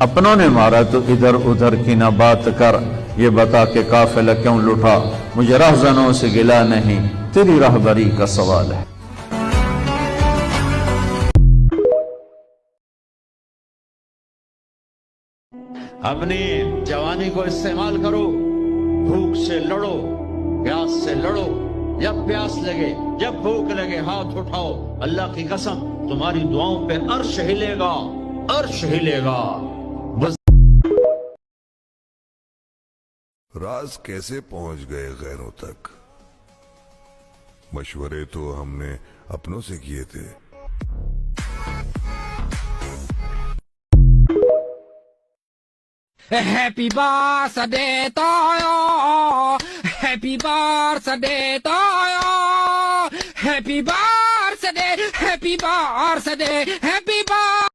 اپنوں نے مارا تو ادھر ادھر کی نہ بات کر، یہ بتا کہ قافلہ کیوں لٹا، مجھے رہزنوں سے گلا نہیں، تیری رہبری کا سوال ہے۔ اپنی جوانی کو استعمال کرو، بھوک سے لڑو، پیاس سے لڑو، جب پیاس لگے جب بھوک لگے ہاتھ اٹھاؤ، اللہ کی قسم تمہاری دعاؤں پہ عرش ہلے گا، عرش ہلے گا۔ راز کیسے پہنچ گئے غیروں تک؟ مشورے تو ہم نے اپنوں سے کیے تھے۔ Happy birthday to you. Happy birthday to you. Happy birthday, happy birthday, happy birthday.